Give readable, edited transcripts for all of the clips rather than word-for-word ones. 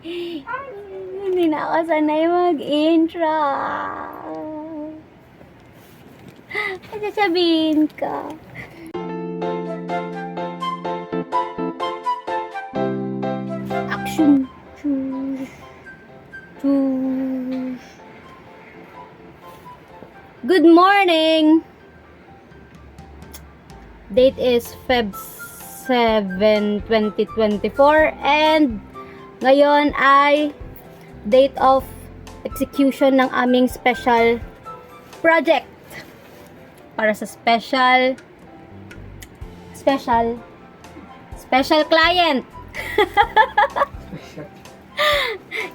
Hindi na ako sanay mag-intro. Ano sasabihin ka? Action. Good morning! Date is Feb 7, 2024 and ngayon ay date of execution ng aming special project para sa special client.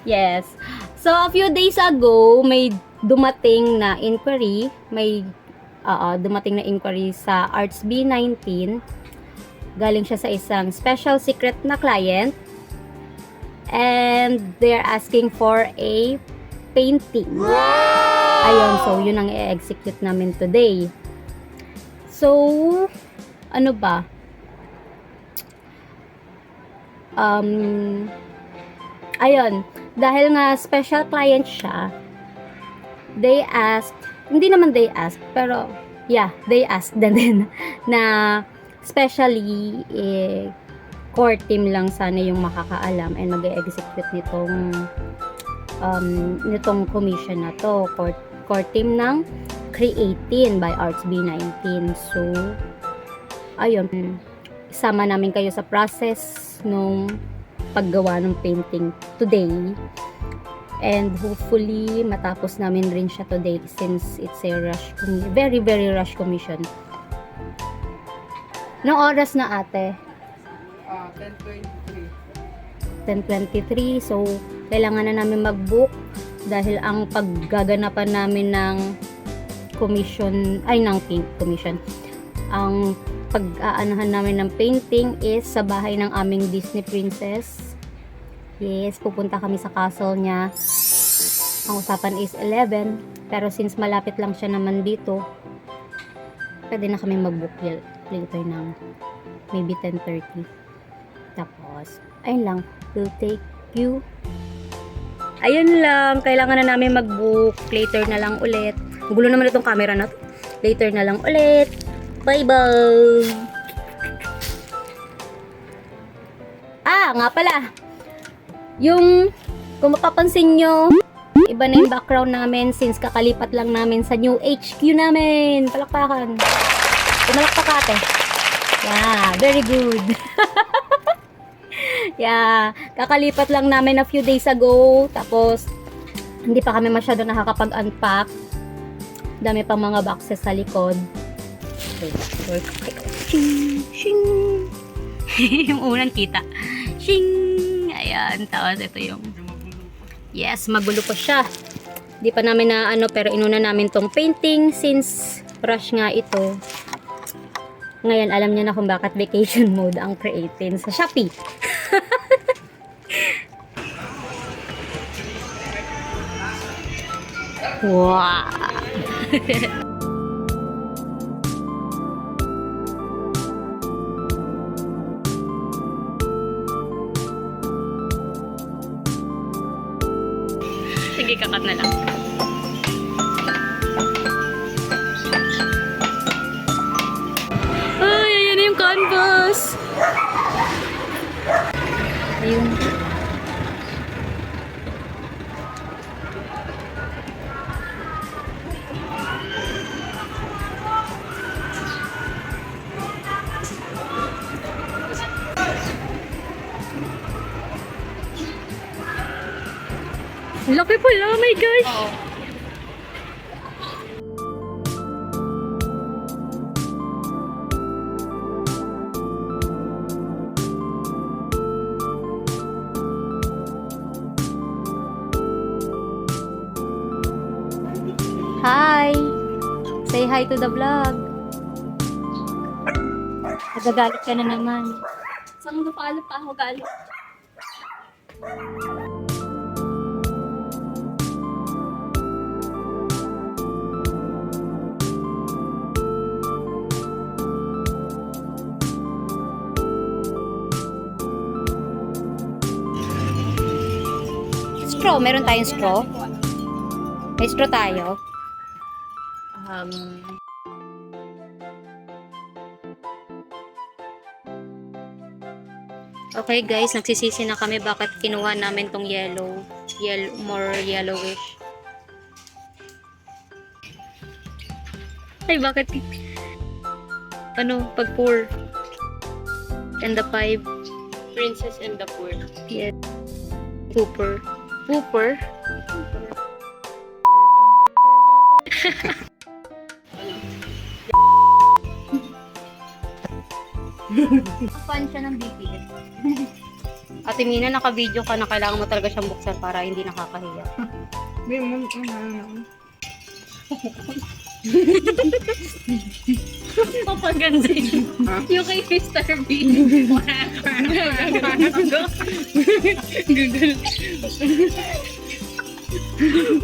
Yes. So a few days ago may dumating na inquiry, sa Arts B19. Galing siya sa isang special secret na client. And they're asking for a painting. Ayun, so yun ang i-execute namin today. So, ano ba? Ayun, dahil nga special client siya, they asked din na especially core team lang sana yung makakaalam and mag-execute nitong commission na to, core team ng Creatin by Arts B19. So ayun, isama namin kayo sa process nung paggawa ng painting today. And hopefully, matapos namin rin siya today since it's a very, very rush commission. Anong oras na ate? 10:23. So, kailangan na namin mag-book dahil ang paggaganapan namin ng paint commission. Ang pag-aanahan namin ng painting is sa bahay ng aming Disney princess. Yes, pupunta kami sa castle niya. Ang usapan is 11. Pero since malapit lang siya naman dito, pwede na kami mag-book later ng maybe 10:30. Tapos, ayun lang. We'll take you. Ayun lang. Kailangan na namin mag-book. Later na lang ulit. Magulo naman itong camera na to. Later na lang ulit. Bye-bye! Nga pala. Kung mapapansin nyo, iba na yung background namin since kakalipat lang namin sa new HQ namin. Palakpakan. Pumalakpak ate. Yeah, very good. Yeah, kakalipat lang namin a few days ago. Tapos, hindi pa kami masyado nakakapag-unpack. Dami pang mga boxes sa likod. Shing! Shing! Yung unang kita. Shing! Ayan, tapos ito yung magulo pa siya. Di pa namin na pero inuna namin tong painting since rush nga ito. Ngayon alam niyo na kung bakit vacation mode ang Creatin sa Shopee. Wow. Sige, kakat na lang. Ay, ayan yung canvas. Ayun. Laki pala, oh my gosh. Hi! Say hi to the vlog. Nagagalit ka na naman. Saan mo pa ako galit? straw. Meron tayong straw. May straw tayo. Okay guys, nagsisisi na kami bakit kinuha namin tong yellow, more yellowish. Ay, bakit? Ano, pag pour? And the five. Princess and the Poor. Yes. Pooper. Pooper? Fan siya ng BTS. Ate Mina, naka-video ka na kailangan mo talaga siyang buksan para hindi nakakahiya. Papaganda yun. Yung kay Mr. Bean.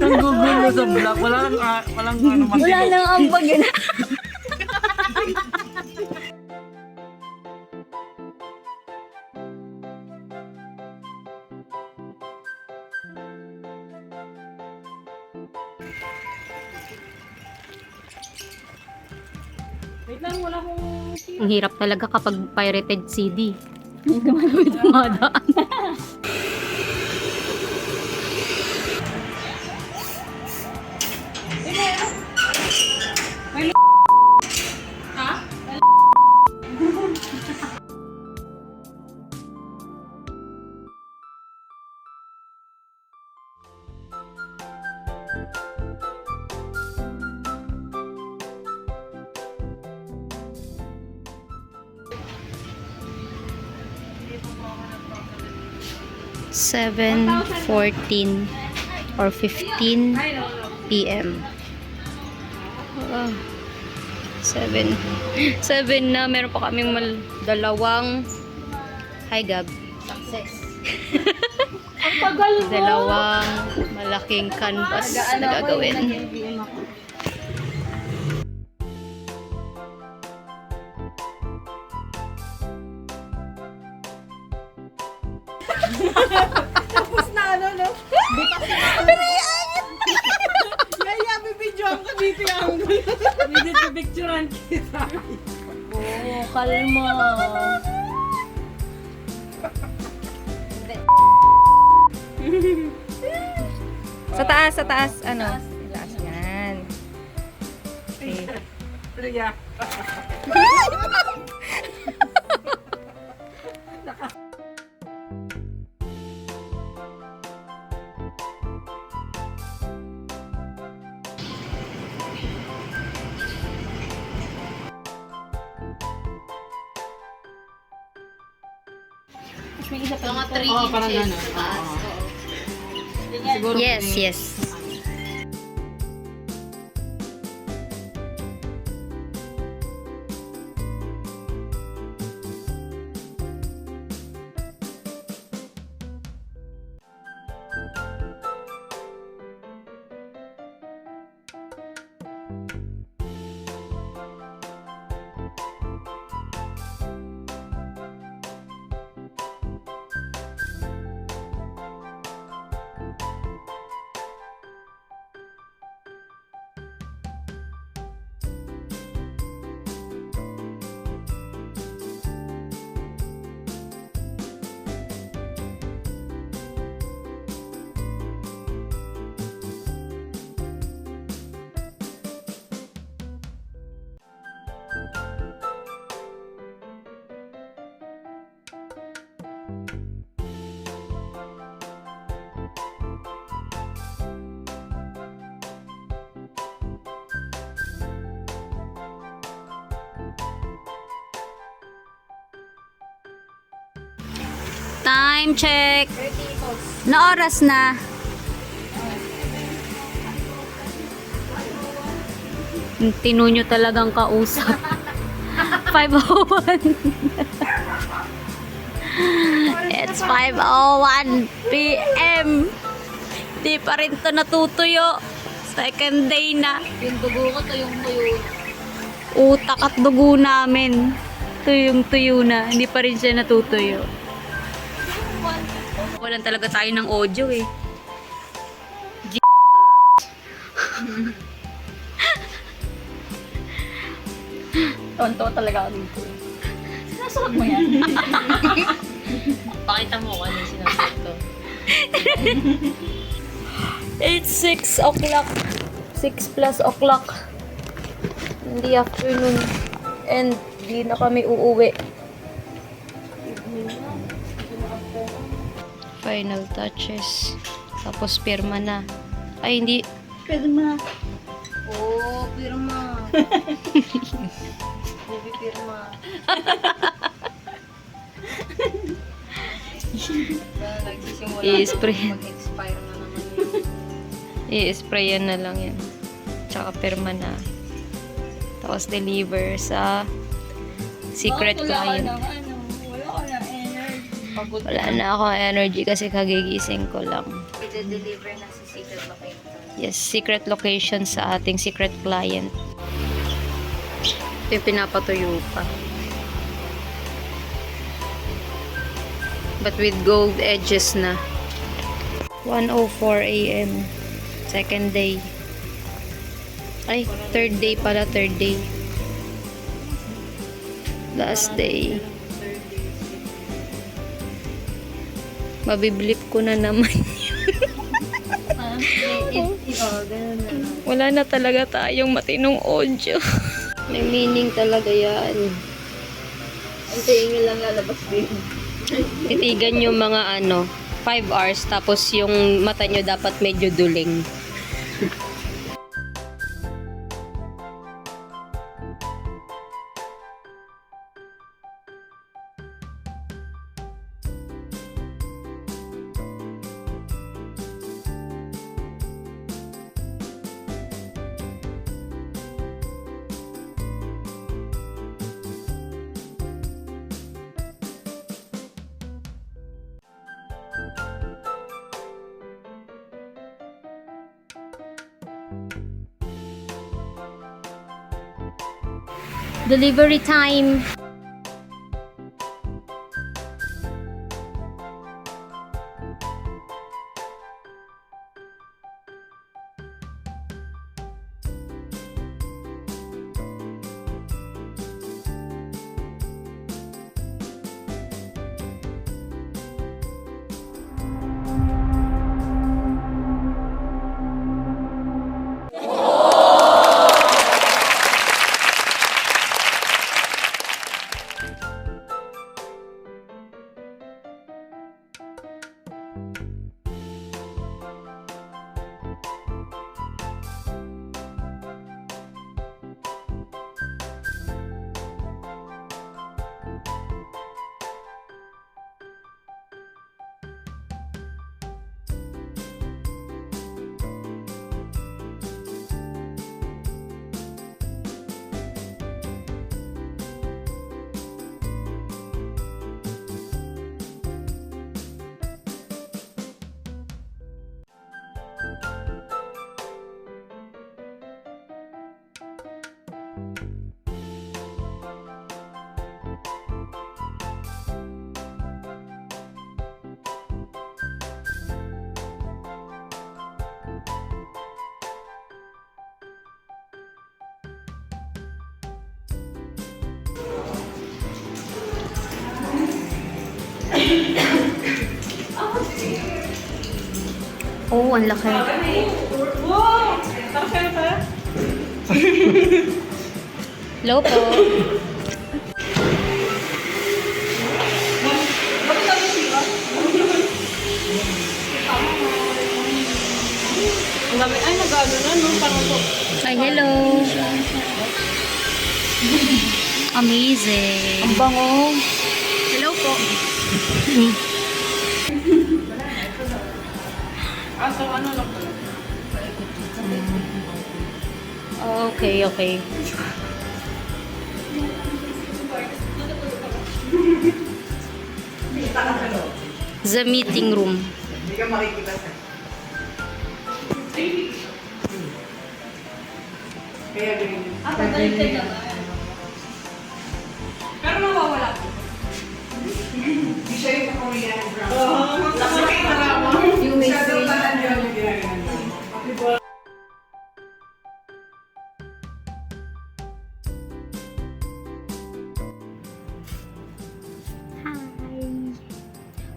Ang gugulo mo sa vlog. Walang ano mas. Wala nang ambag yun. Wait lang, wala akong... Ang hirap talaga kapag pirated CD. Dumadaan. Seven 14 or 15 p.m. 7 na, meron pa kaming dalawang hi Gab. Success. Ang tagal mo. Dalawang malaking canvas na gagawin. Tapos na ano, no? Kaya bibidyoan ko dito yung hindi pipicturean kita. Oh, kalma. Sa taas, ano? Taas yan. Okay. Ria. Mga 3 Oo, parang gano'n. Siguro Yes, yes. Time check. Na oras na. Tinunyo talagang kausap. 5:01. It's 5:01 p.m. Di pa rin to natutuyo. Second day na. yung dugo ko, tuyong-tuyo. Utak at dugo namin. Tuyong-tuyo na. Hindi pa rin siya natutuyo. Walan talaga tayo ng audio eh. Tonto talaga ako dito. Sinasuot mo yan? Pakita mo kung ano yung sinasabi ko. It's 6 o'clock. 6 plus o'clock. In the afternoon. And di na kami uuwi. Final touches. Tapos pirma na. Ay, hindi. Pirma. Oo, pirma. Baby, pirma. Nagsisimula I-spray. mag-expire na naman yun. I-sprayan na lang yan. Tsaka pirma na. Tapos deliver sa secret client. Wala ka na energy. Pagod Wala na akong energy kasi kagigising ko lang. i-deliver na sa secret location. Yes, secret location sa ating secret client. Ito yung pinapatuyo pa. But with gold edges na. 1:04 a.m. Second day. Ay, third day pala, third day. Last day. Mabiblip ko na naman. Ganun na. Wala na talaga tayong matinong audio. May meaning talaga yan. Antayin nyo lang lalabas din. Titigan yung mga 5 hours tapos yung mata nyo dapat medyo duling. Delivery time. Oh, ang laki. Wow! Takasya pa? Hello po. Ang dami. Ay, nag-ano na, no? Parang to. Ay, hello. Amazing. Ang bango. Hello po. So ano lang pala? Okay, okay. The meeting room. Hindi ka makikita sa... Kaya ganyan. Pero mawawala. Hindi siya yung Korean drama. Oo. Tapos yung drama. Yung may Siya daw scene. tahan yun. Ginagawa.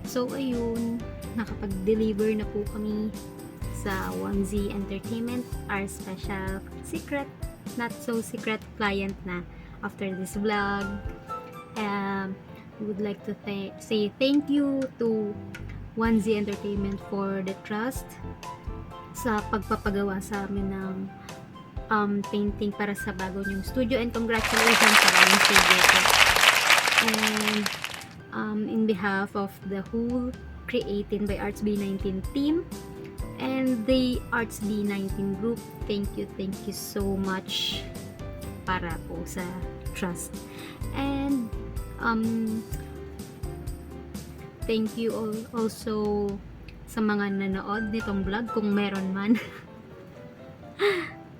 So, ayun, nakapag-deliver na po kami sa 1Z Entertainment, our special secret, not so secret client na after this vlog. We would like to say thank you to 1Z Entertainment for the trust sa pagpapagawa sa amin ng painting para sa bago niyong studio, and congratulations sa bagong studio ko. And in behalf of the whole Creating by Arts B19 team and the Arts B19 group, thank you so much para po sa trust. And thank you also sa mga nanood nitong vlog, kung meron man.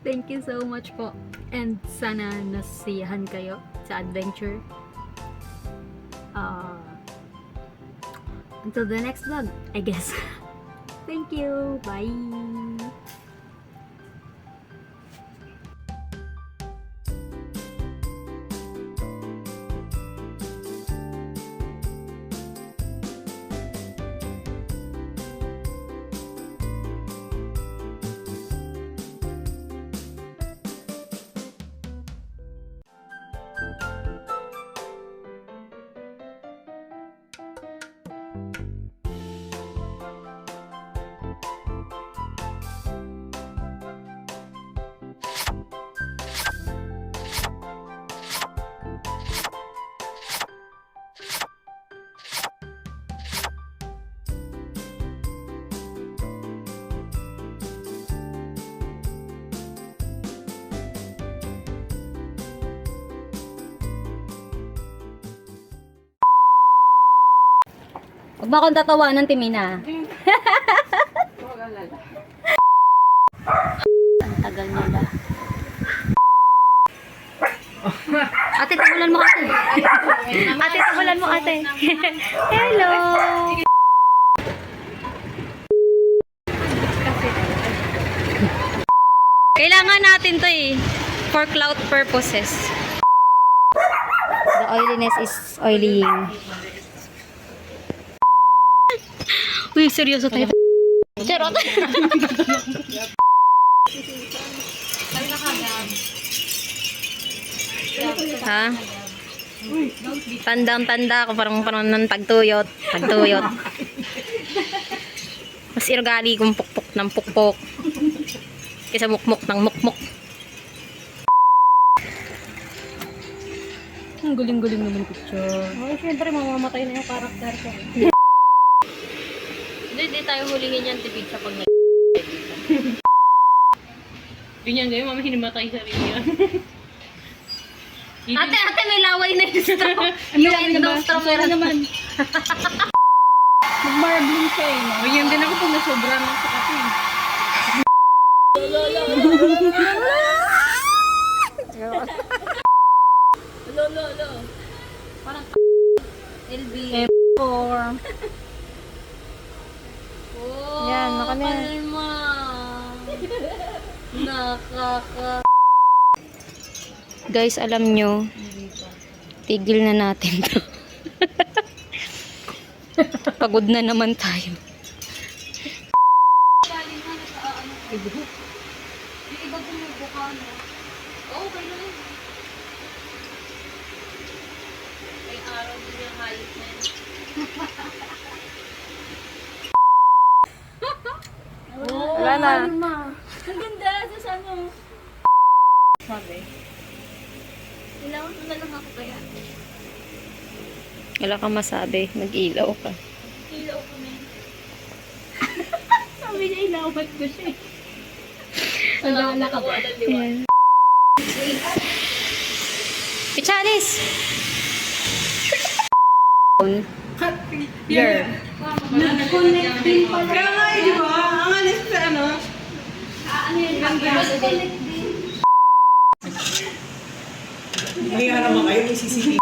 Thank you so much po. And sana nasiyahan kayo sa adventure. Until the next vlog, I guess. Thank you. Bye. Huwag mo akong tatawanan, Timina. Ang tagal nila. Ate, tabulan mo ate. Ate, tabulan mo ate. Hello! Kailangan natin to eh. For cloud purposes. The oiliness is oiling. Uy, seryoso tayo. Charot. Ha? Tandang-tanda ako, parang ng tagtuyot. Tagtuyot. Mas irgali kong pukpok ng pukpok. Kaysa mukmuk ng mukmuk. Ang guling-guling naman picture. Oh, syempre, mamamatay na yung karakter ko. Hindi tayo hulingin yan, tipid sa pag Ganyan ganyan, mama hinimatay sa rin yan. Ate, may laway na yung straw. Yung endong straw meron naman. Mag-marbling siya eh. No? Ganyan din ako pag nasobra na sa kape. Lolo. Parang LB. Form. Oh, Yan, nakalma. Nakaka... Guys, alam nyo, tigil na natin to. Pagod na naman tayo. Yung iba bumubuka na. Oo, okay na yun. May araw din yung hayop na yun. Wala na. Ang ganda, sa ano. Sabi. Kailangan ko na lang ako kaya. Wala kang masabi. Nag-ilaw ka. Ilaw ko na yun. Sabi niya, ilawat ko siya. Nalala ka ba? Yan. Picharis! Girl. Nag-connecting pala. Kaya nga eh, di ba? Ang alis sa ano? Ano yun? Nag-connect din. Hindi nga naman kayo, may CCTV.